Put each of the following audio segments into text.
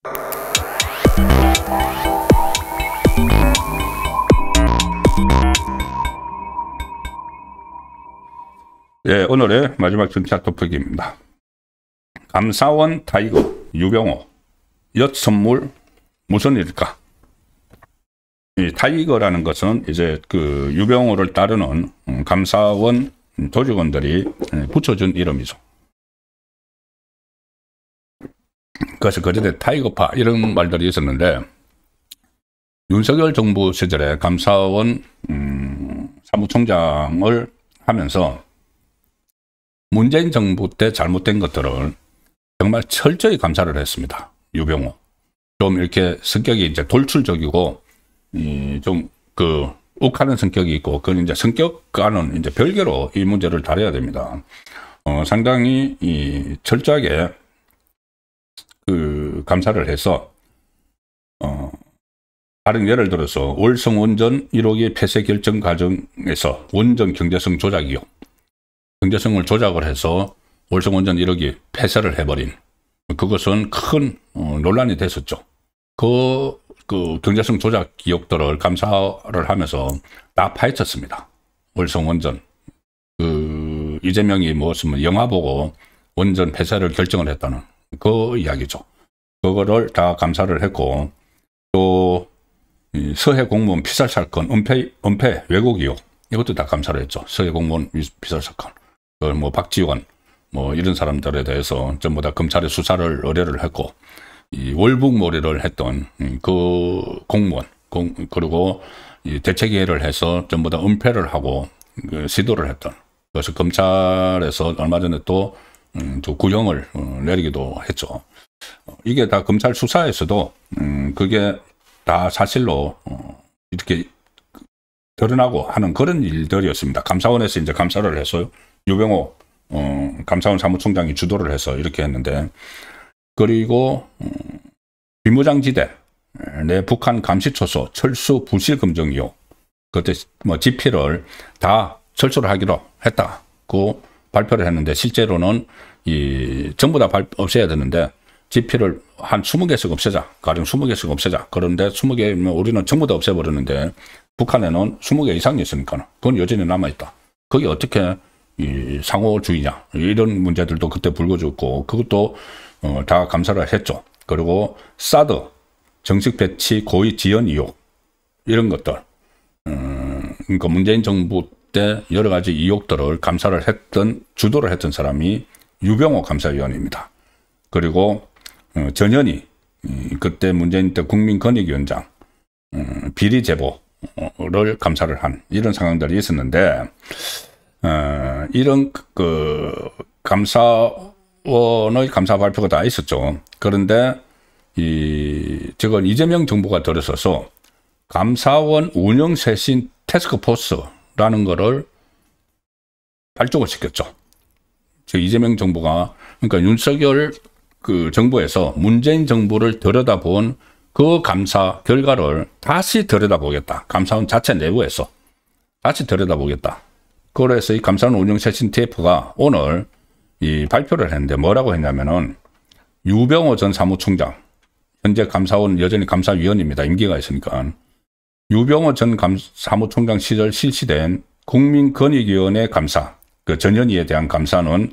예, 오늘의 마지막 전차 토픽입니다. 감사원 타이거 유병호 엿 선물 무슨 일일까? 이 타이거라는 것은 이제 그 유병호를 따르는 감사원 조직원들이 붙여준 이름이죠. 그래서 그전에 타이거파 이런 말들이 있었는데, 윤석열 정부 시절에 감사원 사무총장을 하면서 문재인 정부 때 잘못된 것들을 정말 철저히 감사를 했습니다. 유병호. 좀 이렇게 성격이 이제 돌출적이고, 좀 욱하는 성격이 있고, 그건 이제 성격과는 이제 별개로 이 문제를 다뤄야 됩니다. 상당히 철저하게 감사를 해서, 다른 예를 들어서 월성원전 1호기 폐쇄 결정 과정에서 원전 경제성 조작 의혹, 경제성을 조작을 해서 월성원전 1호기 폐쇄를 해버린, 그것은 큰 논란이 됐었죠. 그 경제성 조작 기록들을 감사를 하면서 다 파헤쳤습니다. 월성원전. 이재명이 무슨 영화 보고 원전 폐쇄를 결정을 했다는 그 이야기죠. 그거를 다 감사를 했고, 또 서해 공무원 피살 사건, 은폐 왜곡 의혹, 이것도 다 감사를 했죠. 서해 공무원 피살 사건. 박지원, 이런 사람들에 대해서 전부 다 검찰의 수사를 의뢰를 했고, 이 월북몰이를 했던 그 공무원, 그리고 대책회의를 해서 전부 다 은폐를 하고 시도를 했던, 그래서 검찰에서 얼마 전에 또 구형을 내리기도 했죠. 이게 다 검찰 수사에서도 그게 다 사실로 이렇게 드러나고 하는 그런 일들이었습니다. 감사원에서 이제 감사를 해서 유병호 감사원 사무총장이 주도를 해서 이렇게 했는데, 그리고 비무장지대 내 북한 감시초소 철수 부실 검증 의혹, 그때 지피를 다 철수를 하기로 했다고 발표를 했는데, 실제로는 전부 다 없애야 되는데 지피를 한 20개씩 없애자, 가령 20개씩 없애자. 그런데 20개 우리는 전부 다 없애버렸는데 북한에는 20개 이상이 있으니까 그건 여전히 남아있다. 그게 어떻게 상호주의냐, 이런 문제들도 그때 불거졌고, 그것도 다 감사를 했죠. 그리고 사드 정식 배치 고의 지연 의혹, 이런 것들, 그러니까 문재인 정부 때 여러 가지 의혹들을 감사를 주도를 했던 사람이 유병호 감사위원입니다. 그리고 전현희, 그때 문재인 때 국민권익위원장 비리 제보를 감사를 한 이런 상황들이 있었는데, 이런 감사원의 감사 발표가 다 있었죠. 그런데 지금 이재명 정부가 들어서서 감사원 운영 쇄신 태스크포스라는 거를 발족을 시켰죠. 이재명 정부가, 그러니까 윤석열 정부에서 문재인 정부를 들여다본 그 감사 결과를 다시 들여다보겠다. 감사원 자체 내부에서 다시 들여다보겠다. 그래서 이 감사원 운영 쇄신 TF가 오늘 발표를 했는데, 뭐라고 했냐면은, 유병호 전 사무총장, 현재 감사원 여전히 감사위원입니다. 임기가 있으니까. 유병호 전 사무총장 시절 실시된 국민권익위원회 감사, 전현희에 대한 감사는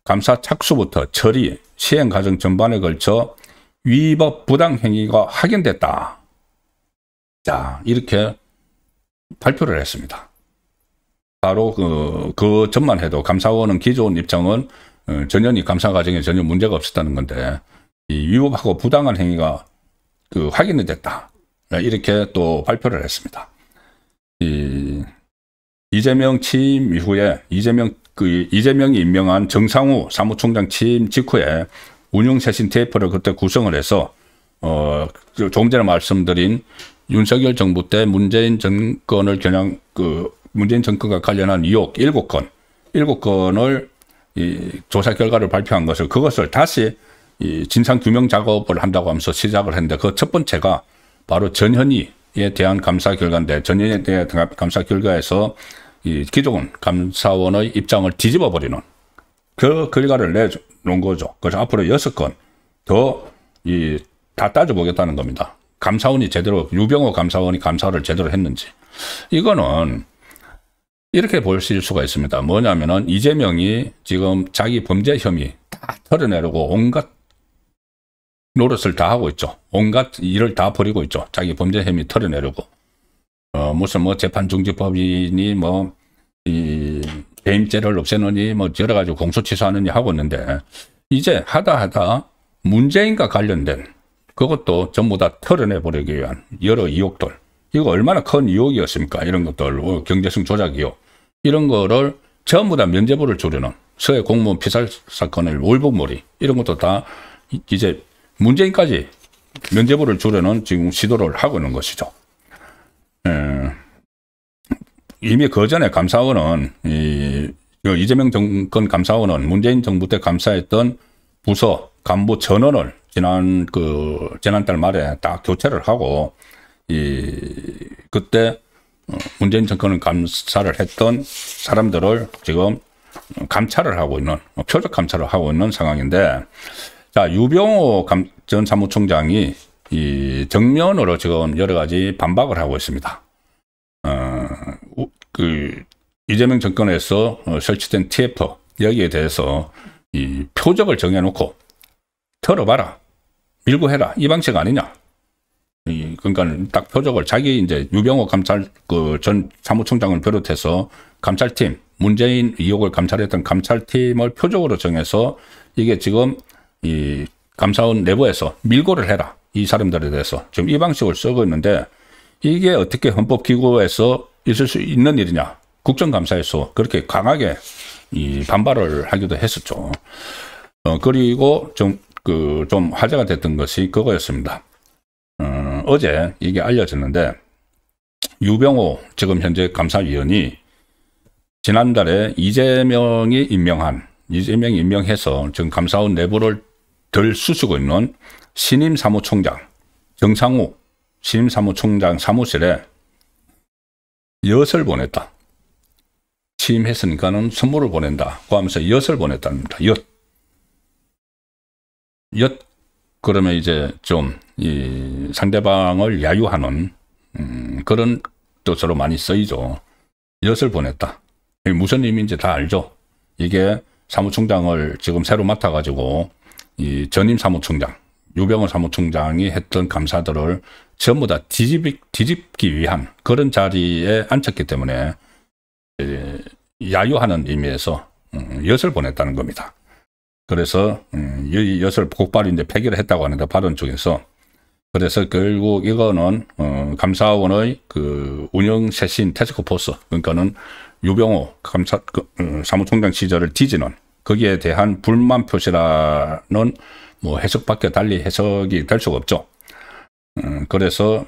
감사 착수부터 처리, 시행 과정 전반에 걸쳐 위법 부당 행위가 확인됐다. 자, 이렇게 발표를 했습니다. 바로 그 전만 해도 감사원은 기존 입장은 전현희 감사 과정에 전혀 문제가 없었다는 건데, 이 위법하고 부당한 행위가 확인이 됐다. 이렇게 또 발표를 했습니다. 이재명 취임 이후에 이재명이 임명한 정상우 사무총장 취임 직후에 운영쇄신 TF를 그때 구성을 해서 조금 전에 말씀드린 윤석열 정부 때 문재인 정권을 문재인 정권과 관련한 의혹 7건을 조사 결과를 발표한 그것을 다시 진상규명 작업을 한다고 하면서 시작을 했는데, 그 첫 번째가 바로 전현희에 대한 감사 결과인데, 전현희에 대한 감사 결과에서 기존 감사원의 입장을 뒤집어 버리는 그 결과를 내놓은 거죠. 그래서 앞으로 6건 더 다 따져보겠다는 겁니다. 감사원이 제대로, 유병호 감사원이 감사를 제대로 했는지. 이거는 이렇게 보실 수가 있습니다. 뭐냐면은 이재명이 지금 자기 범죄 혐의 다 털어내려고 온갖 노릇을 다 하고 있죠. 온갖 일을 다 벌이고 있죠. 자기 범죄 혐의 털어내려고. 무슨 뭐 재판중지법이니 뭐 이 배임죄를 없애느니 뭐 여러 가지 공소취소하느니 하고 있는데, 이제 하다 문재인과 관련된 그것도 전부 다 털어내버리기 위한 여러 의혹들, 이거 얼마나 큰 의혹이었습니까? 이런 것들, 경제성 조작 의혹, 이런 거를 전부 다 면죄부를 주려는 서해 공무원 피살 사건의 월북몰이, 이런 것도 다 이제 문재인까지 면죄부를 주려는 지금 시도를 하고 있는 것이죠. 이미 그 전에 감사원은, 이재명 정권 감사원은 문재인 정부 때 감사했던 부서 간부 전원을 지난달 말에 다 교체를 하고, 그때 문재인 정권을 감사를 했던 사람들을 지금 감찰을 하고 있는, 표적 감찰을 하고 있는 상황인데, 자, 유병호 전 사무총장이 정면으로 지금 여러 가지 반박을 하고 있습니다. 이재명 정권에서 설치된 TF, 여기에 대해서 이 표적을 정해놓고 털어봐라, 밀고 해라, 이 방식 아니냐. 그러니까 딱 표적을, 자기 이제 유병호 전 사무총장을 비롯해서 감찰팀, 문재인 의혹을 감찰했던 감찰팀을 표적으로 정해서 이게 지금 이 감사원 내부에서 밀고를 해라, 이 사람들에 대해서 지금 이 방식을 쓰고 있는데, 이게 어떻게 헌법기구에서 있을 수 있는 일이냐. 국정감사에서 그렇게 강하게 반발을 하기도 했었죠. 그리고 좀 화제가 됐던 것이 그거였습니다. 어제 이게 알려졌는데, 유병호 지금 현재 감사위원이 지난달에 이재명이 임명해서 지금 감사원 내부를 덜 수수고 있는 신임 사무총장 정상우 신임 사무총장 사무실에 엿을 보냈다. 취임했으니까는 선물을 보낸다고 하면서 엿을 보냈답니다. 엿. 그러면 이제 좀 이 상대방을 야유하는 그런 뜻으로 많이 쓰이죠. 엿을 보냈다. 이게 무슨 의미인지 다 알죠. 이게 사무총장을 지금 새로 맡아가지고 이 전임 사무총장 유병호 사무총장이 했던 감사들을 전부 다 뒤집기 위한 그런 자리에 앉혔기 때문에 야유하는 의미에서 엿을 보냈다는 겁니다. 그래서 이 엿을 곧바로 이제 폐기를 했다고 하는데, 발언 쪽에서. 그래서 결국 이거는 감사원의 그 운영 쇄신 태스크포스, 그러니까는 유병호 사무총장 시절을 뒤지는 거기에 대한 불만 표시라는 뭐 해석밖에 달리 해석이 될 수가 없죠. 그래서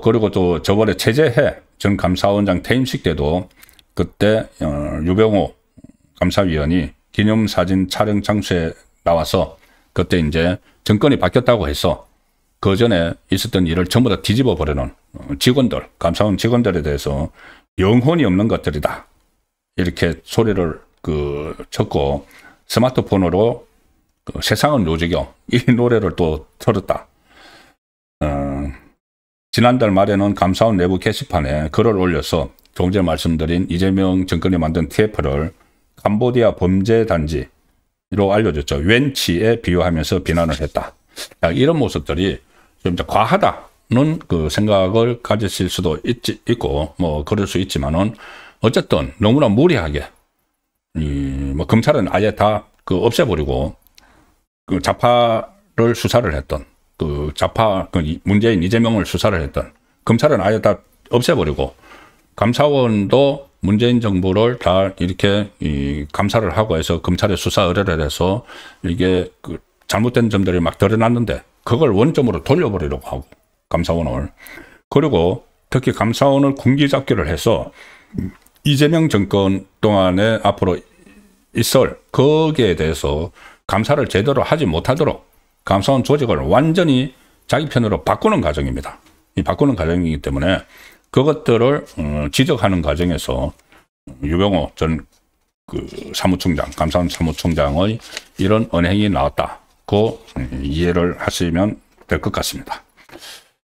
그리고 또 저번에 최재해 전 감사원장 퇴임식 때도 그때 유병호 감사위원이 기념사진 촬영 장소에 나와서 그때 이제 정권이 바뀌었다고 해서 그 전에 있었던 일을 전부 다 뒤집어 버리는 직원들, 감사원 직원들에 대해서 영혼이 없는 것들이다, 이렇게 소리를 쳤고, 스마트폰으로 세상은 요지경, 이 노래를 또 틀었다. 지난달 말에는 감사원 내부 게시판에 글을 올려서 조금 전에 말씀드린 이재명 정권이 만든 TF를 캄보디아 범죄단지로 알려줬죠. 웬치에 비유하면서 비난을 했다. 이런 모습들이 좀 과하다는 그 생각을 가지실 수도 있고 뭐 그럴 수 있지만은, 어쨌든 너무나 무리하게 뭐 검찰은 아예 다 없애버리고 그 좌파를 수사를 했던 문재인 이재명을 수사를 했던 검찰은 아예 다 없애버리고, 감사원도 문재인 정부를 다 이렇게 감사를 하고 해서 검찰에 수사 의뢰를 해서 이게 잘못된 점들이 막 드러났는데 그걸 원점으로 돌려버리려고 하고, 감사원을. 그리고 특히 감사원을 군기잡기를 해서 이재명 정권 동안에 앞으로 있을 거기에 대해서 감사를 제대로 하지 못하도록 감사원 조직을 완전히 자기 편으로 바꾸는 과정입니다. 이 바꾸는 과정이기 때문에 그것들을 지적하는 과정에서 유병호 전 그 사무총장, 감사원 사무총장의 이런 언행이 나왔다. 그 이해를 하시면 될 것 같습니다.